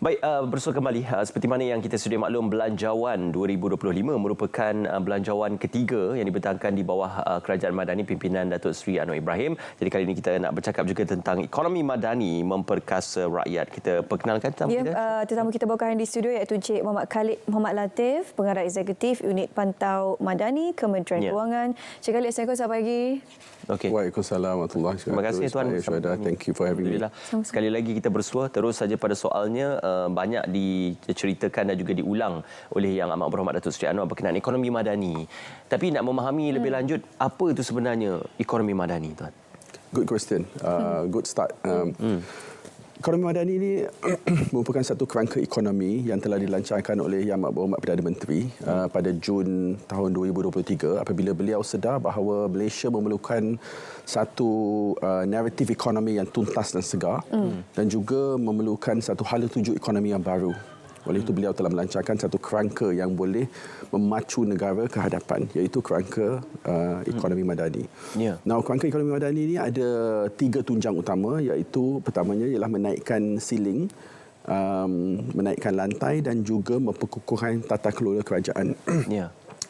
Baik, bersua kembali. Seperti mana yang kita sedia maklum, Belanjawan 2025 merupakan belanjawan ketiga yang dibentangkan di bawah Kerajaan Madani pimpinan Datuk Seri Anwar Ibrahim. Jadi kali ini kita nak bercakap juga tentang ekonomi madani memperkasa rakyat. Kita perkenalkan tetamu kita. Tetamu kita bawakan di studio iaitu Encik Muhammad Khalid Muhammad Latif, Pengarah Eksekutif Unit Pantau Madani, Kementerian Kewangan. Encik Khalid, Assalamualaikum, selamat pagi. Okay. Waalaikumsalam warahmatullahi wabarakatuh. Terima kasih Tuan. Thank you for having me. Sekali lagi kita bersua terus saja pada soalnya banyak diceritakan dan juga diulang oleh Yang Amat Berhormat Datuk Seri Anwar berkenaan ekonomi madani. Tapi nak memahami lebih lanjut apa itu sebenarnya ekonomi madani, Tuan? Good question. Good start. Ekonomi madani ini merupakan satu kerangka ekonomi yang telah dilancarkan oleh Yang Amat Berhormat Perdana Menteri pada Jun tahun 2023 apabila beliau sedar bahawa Malaysia memerlukan satu naratif ekonomi yang tuntas dan segar dan juga memerlukan satu hala tuju ekonomi yang baru. Oleh itu beliau telah melancarkan satu kerangka yang boleh memacu negara ke hadapan, iaitu kerangka ekonomi madani. Now, kerangka ekonomi madani ini ada 3 tunjang utama, iaitu pertamanya ialah menaikkan ceiling, menaikkan lantai dan juga memperkukuhkan tata kelola kerajaan.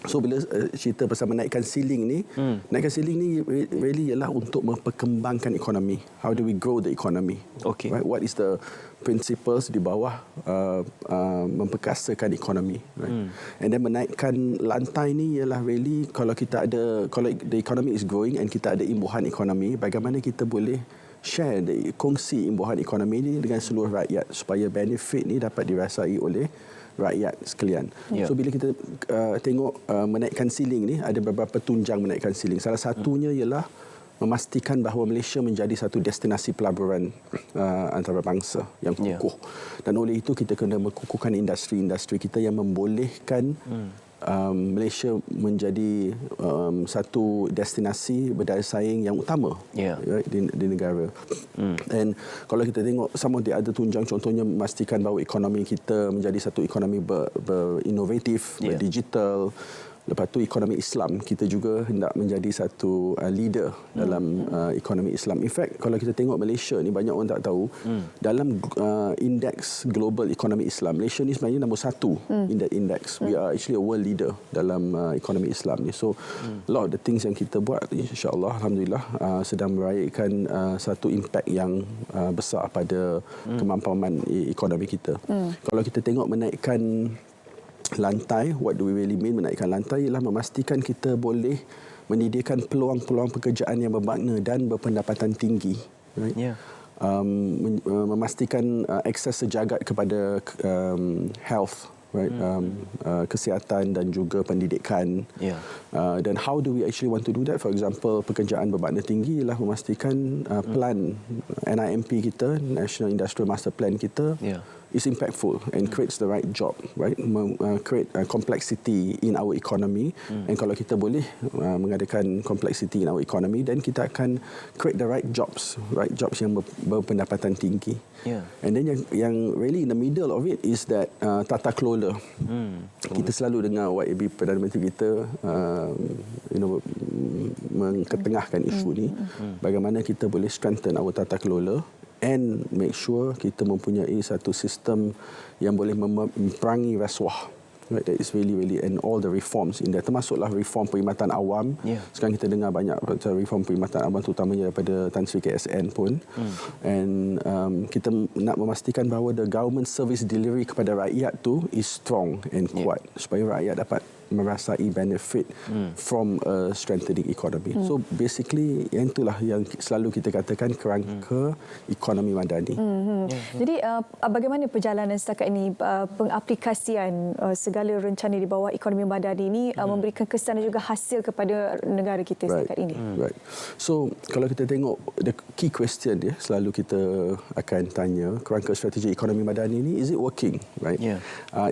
So bila cerita pasal menaikkan ceiling ni, menaikkan ceiling ni really ialah untuk memperkembangkan ekonomi. How do we grow the economy? Okay. Right? What is the principles di bawah memperkasakan ekonomi? Right? And then menaikkan lantai ni ialah really kalau the economy is growing and kita ada imbuhan ekonomi, bagaimana kita boleh share, kongsi imbuhan ekonomi ni dengan seluruh rakyat supaya benefit ni dapat dirasai oleh rakyat sekalian. So bila kita tengok menaikkan ceiling ni, ada beberapa tunjang menaikkan ceiling. Salah satunya ialah memastikan bahawa Malaysia menjadi satu destinasi pelaburan antarabangsa yang kukuh. Dan oleh itu kita kena mengukuhkan industri-industri kita yang membolehkan Malaysia menjadi satu destinasi berdaya saing yang utama right, di negara. Dan kalau kita tengok some of the other tunjang, contohnya memastikan bahawa ekonomi kita menjadi satu ekonomi berinovatif, berdigital. Lepas tu ekonomi Islam, kita juga hendak menjadi satu leader dalam ekonomi Islam. In fact, kalau kita tengok Malaysia ni, banyak orang tak tahu, dalam indeks global ekonomi Islam, Malaysia ni sebenarnya nombor 1 in that index. We are actually a world leader dalam ekonomi Islam ni. So, a lot of the things yang kita buat, insya-Allah, alhamdulillah, sedang meraihkan satu impact yang besar pada kemampanan ekonomi kita. Kalau kita tengok menaikkan lantai, what do we really mean menaikkan lantai ialah memastikan kita boleh menyediakan peluang-peluang pekerjaan yang bermakna dan berpendapatan tinggi, right? Memastikan akses sejagat kepada health, right? Kesihatan dan juga pendidikan. Dan how do we actually want to do that? For example, pekerjaan bermakna tinggi ialah memastikan plan NIMP kita, National Industrial Master Plan kita, is impactful and creates the right job, right? Create complexity in our economy. And kalau kita boleh mengadakan complexity in our economy, then kita akan create the right jobs yang berpendapatan tinggi. And then yang really in the middle of it is that tata kelola. Kita selalu dengar YAB Perdana Menteri kita mengketengahkan isu ni, bagaimana kita boleh strengthen our tata kelola and make sure kita mempunyai satu sistem yang boleh memerangi rasuah. Right, that is really and all the reforms in there, termasuklah reform perkhidmatan awam. Sekarang kita dengar banyak reform perkhidmatan awam, terutamanya daripada Tan Sri KSN pun. And kita nak memastikan bahawa the government service delivery kepada rakyat tu is strong and kuat, supaya rakyat dapat merasai benefit from a strengthening economy. So basically yang itulah yang selalu kita katakan kerangka ekonomi madani. Jadi bagaimana perjalanan setakat ini, pengaplikasian segala rencana di bawah ekonomi madani ini memberikan kesan dan juga hasil kepada negara kita setakat ini? Right. So kalau kita tengok the key question dia selalu kita akan tanya, kerangka strategi ekonomi madani ini, is it working, right?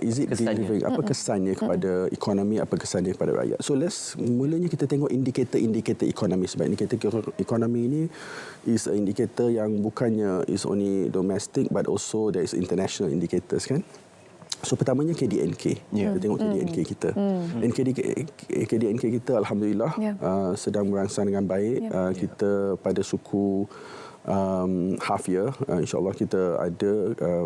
Is it delivering? Apa kesannya kepada ekonomi, apa kesannya kepada rakyat? So mulanya kita tengok indikator-indikator ekonomi. Sebab indikator ekonomi ini is an indicator yang bukannya is only domestic but also there is international indicators, kan? So pertamanya KDNK. Kita tengok KDNK kita. Dan KDNK kita alhamdulillah sedang merangsang dengan baik. Kita pada suku half year, insyaAllah kita ada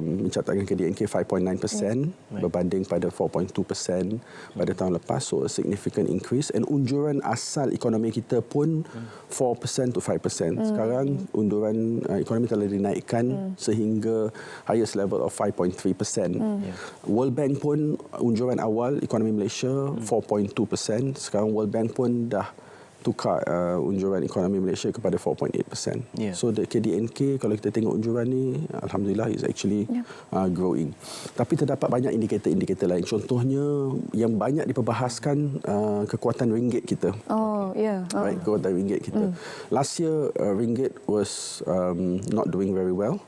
mencatatkan KDNK 5.9% berbanding pada 4.2% pada tahun lepas. So a significant increase. And unjuran asal ekonomi kita pun 4% to 5%. Sekarang unjuran ekonomi telah dinaikkan sehingga highest level of 5.3%. World Bank pun unjuran awal ekonomi Malaysia 4.2%. Sekarang World Bank pun dah tukar unjuran ekonomi Malaysia kepada 4.8%. So the KDNK, kalau kita tengok unjuran ni, alhamdulillah is actually growing. Tapi terdapat banyak indikator-indikator lain. Contohnya yang banyak diperbahaskan kekuatan ringgit kita. Right, kekuatan ringgit kita. Last year ringgit was not doing very well.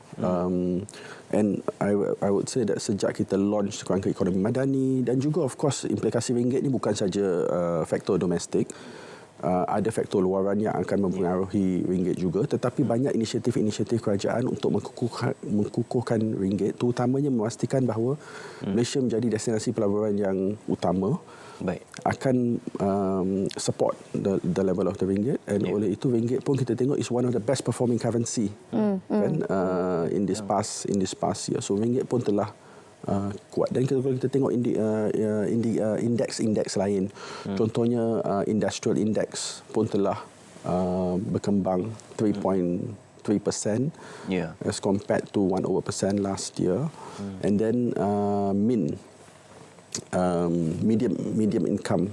And I would say that sejak kita launch kerangka ekonomi madani dan juga of course implikasi ringgit ni bukan saja faktor domestik. Ada faktor luaran yang akan mempengaruhi ringgit juga, tetapi banyak inisiatif-inisiatif kerajaan untuk menkukuhkan ringgit, terutamanya memastikan bahawa Malaysia menjadi destinasi pelaburan yang utama. Akan support the level of the ringgit, and oleh itu ringgit pun kita tengok is one of the best performing currency kan in this past year. So ringgit pun telah kuat. Dan kalau kita tengok indeks lain, contohnya industrial index pun telah berkembang 3.3% as compared to 1% last year. And then medium income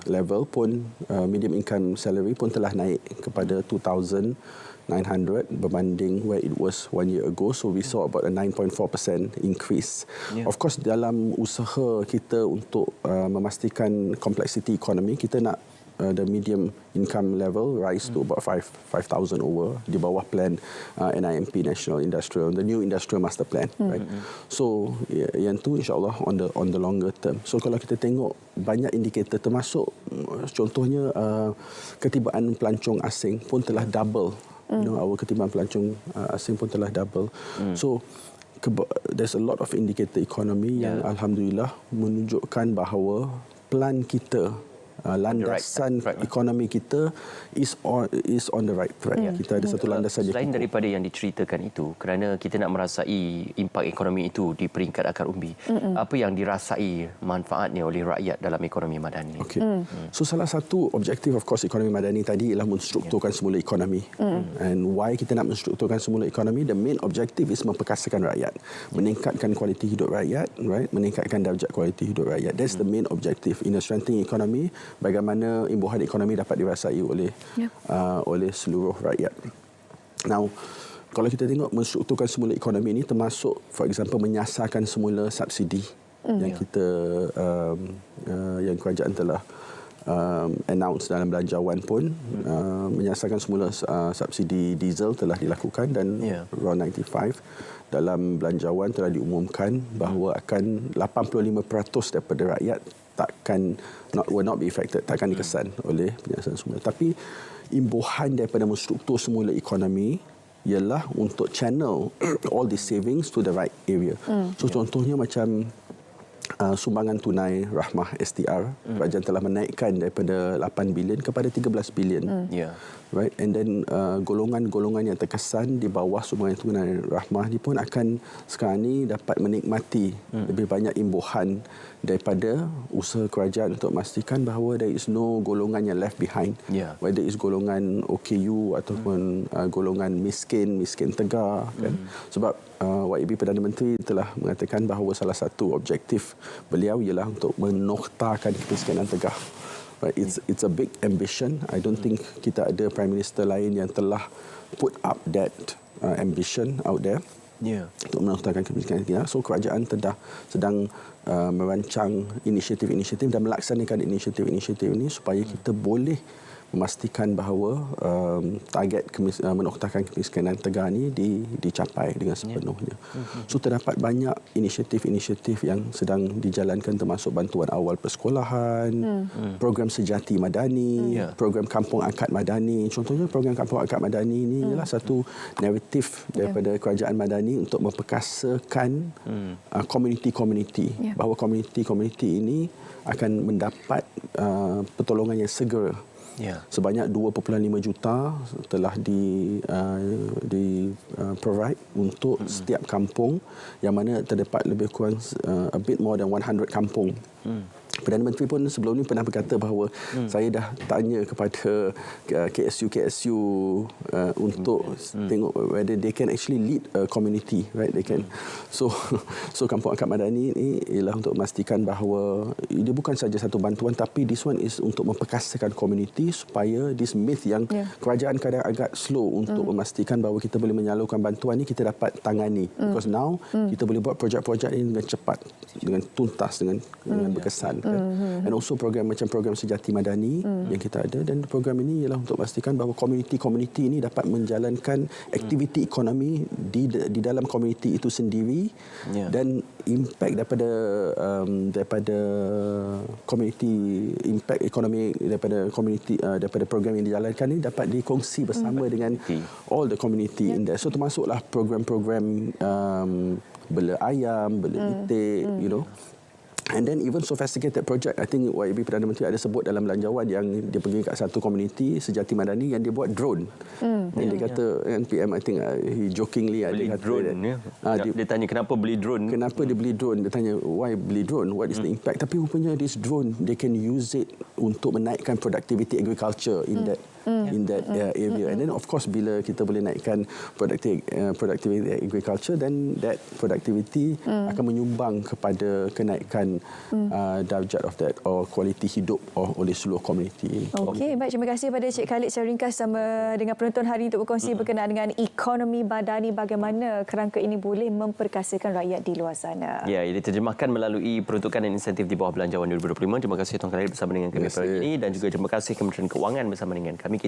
level pun, medium income salary pun telah naik kepada 2,900 berbanding where it was 1 year ago. So we saw about a 9.4% increase. Of course, dalam usaha kita untuk memastikan complexity economy, kita nak the medium income level rise to about 5,000 over di bawah plan NIMP, National Industrial, the new Industrial Master Plan, right? So yang tu insyaAllah on the longer term. So kalau kita tengok banyak indikator, termasuk contohnya ketibaan pelancong asing pun telah double. Our ketibaan pelancong asing pun telah double. So there's a lot of indicator economy yang alhamdulillah menunjukkan bahawa plan kita, landasan ekonomi kita is on the right track. Kita ada satu landasan. Selain daripada yang diceritakan itu, kerana kita nak merasai impak ekonomi itu di peringkat akar umbi, apa yang dirasai manfaatnya oleh rakyat dalam ekonomi madani? So salah satu objektif of course ekonomi madani tadi ialah menstrukturkan semula ekonomi. And why kita nak menstrukturkan semula ekonomi? The main objective is memperkasakan rakyat, meningkatkan kualiti hidup rakyat, right? Meningkatkan darjat kualiti hidup rakyat. That's the main objective in a strengthening economy. Bagaimana imbuhan ekonomi dapat dirasai oleh seluruh rakyat. Now, kalau kita tengok menstrukturkan semula ekonomi ini termasuk, for example, menyasarkan semula subsidi yang kita yang kerajaan telah announce dalam belanjawan pun, menyasarkan semula subsidi diesel telah dilakukan, dan RON 95 dalam belanjawan telah diumumkan bahawa akan 85% daripada rakyat will not be affected, takkan dikesan oleh penyiasatan semula. Tapi imbuhan daripada menstruktur semula ekonomi ialah untuk channel all the savings to the right area. So contohnya macam sumbangan tunai rahmah STR, kerajaan telah menaikkan daripada 8 bilion kepada 13 bilion. Right, and then golongan-golongan yang terkesan di bawah sumbangan tunai rahmah ni pun akan sekarang ni dapat menikmati lebih banyak imbuhan daripada usaha kerajaan untuk memastikan bahawa there is no golongan yang left behind. Whether is golongan OKU ataupun golongan miskin tegar kan. Sebab YB Perdana Menteri telah mengatakan bahawa salah satu objektif beliau ialah untuk menoktarkan kemiskinan tegar. But it's a big ambition. I don't think kita ada Prime Minister lain yang telah put up that ambition out there untuk menoktarkan kemiskinan tegar. So kerajaan sedang merancang inisiatif-inisiatif dan melaksanakan inisiatif-inisiatif ini supaya kita boleh memastikan bahawa target menoktarkan kemiskinan tegar ini dicapai dengan sepenuhnya. So terdapat banyak inisiatif-inisiatif yang sedang dijalankan, termasuk bantuan awal persekolahan, program sejati madani, program kampung angkat madani. Contohnya program kampung angkat madani ini ialah satu naratif daripada kerajaan madani untuk memperkasakan komuniti-komuniti, bahawa komuniti-komuniti ini akan mendapat pertolongan yang segera Sebanyak 2.5 juta telah di provide untuk setiap kampung, yang mana terdapat lebih kurang a bit more than 100 kampung. Perdana Menteri pun sebelum ni pernah berkata bahawa saya dah tanya kepada KSU untuk tengok whether they can actually lead a community, right? They can. So Kampung Akad Madani ni ialah untuk memastikan bahawa dia bukan saja satu bantuan, tapi this one is untuk memperkasakan community supaya this myth yang kerajaan kadang agak slow untuk memastikan bahawa kita boleh menyalurkan bantuan ni kita dapat tangani. Because now kita boleh buat projek-projek ini dengan cepat, dengan tuntas, dengan berkesan. And also program macam program Sejati Madani yang kita ada, dan program ini ialah untuk memastikan bahawa komuniti-komuniti ini dapat menjalankan aktiviti ekonomi di dalam komuniti itu sendiri, dan impact daripada komuniti, impact ekonomi daripada komuniti, daripada program yang dijalankan ini dapat dikongsi bersama dengan all the community in there. So termasuklah program-program bela ayam, bela itik, you know. And then even sophisticated project, I think YB Perdana Menteri ada sebut dalam belanjawan yang dia pergi kat satu komuniti Sejati Madani yang dia buat drone. Dia kata, PM I think he jokingly beli dia kata drone. Dia tanya kenapa beli drone? Kenapa dia beli drone? Dia tanya why beli drone? What is the impact? Tapi rupanya this drone they can use it untuk menaikkan productivity agriculture in that area. And then of course bila kita boleh naikkan productivity agriculture, then that productivity akan menyumbang kepada kenaikan darjat of that or kualiti hidup oleh seluruh komuniti. Okey, baik, terima kasih kepada Cik Khalid secara ringkas sama dengan penonton hari ini untuk berkongsi berkenaan dengan ekonomi madani, bagaimana kerangka ini boleh memperkasakan rakyat di luar sana. Ya, ia diterjemahkan melalui peruntukan dan insentif di bawah Belanjawan 2025. Terima kasih Tuan Khalid bersama dengan kami pagi ini, dan juga terima kasih Kementerian Kewangan bersama dengan kami.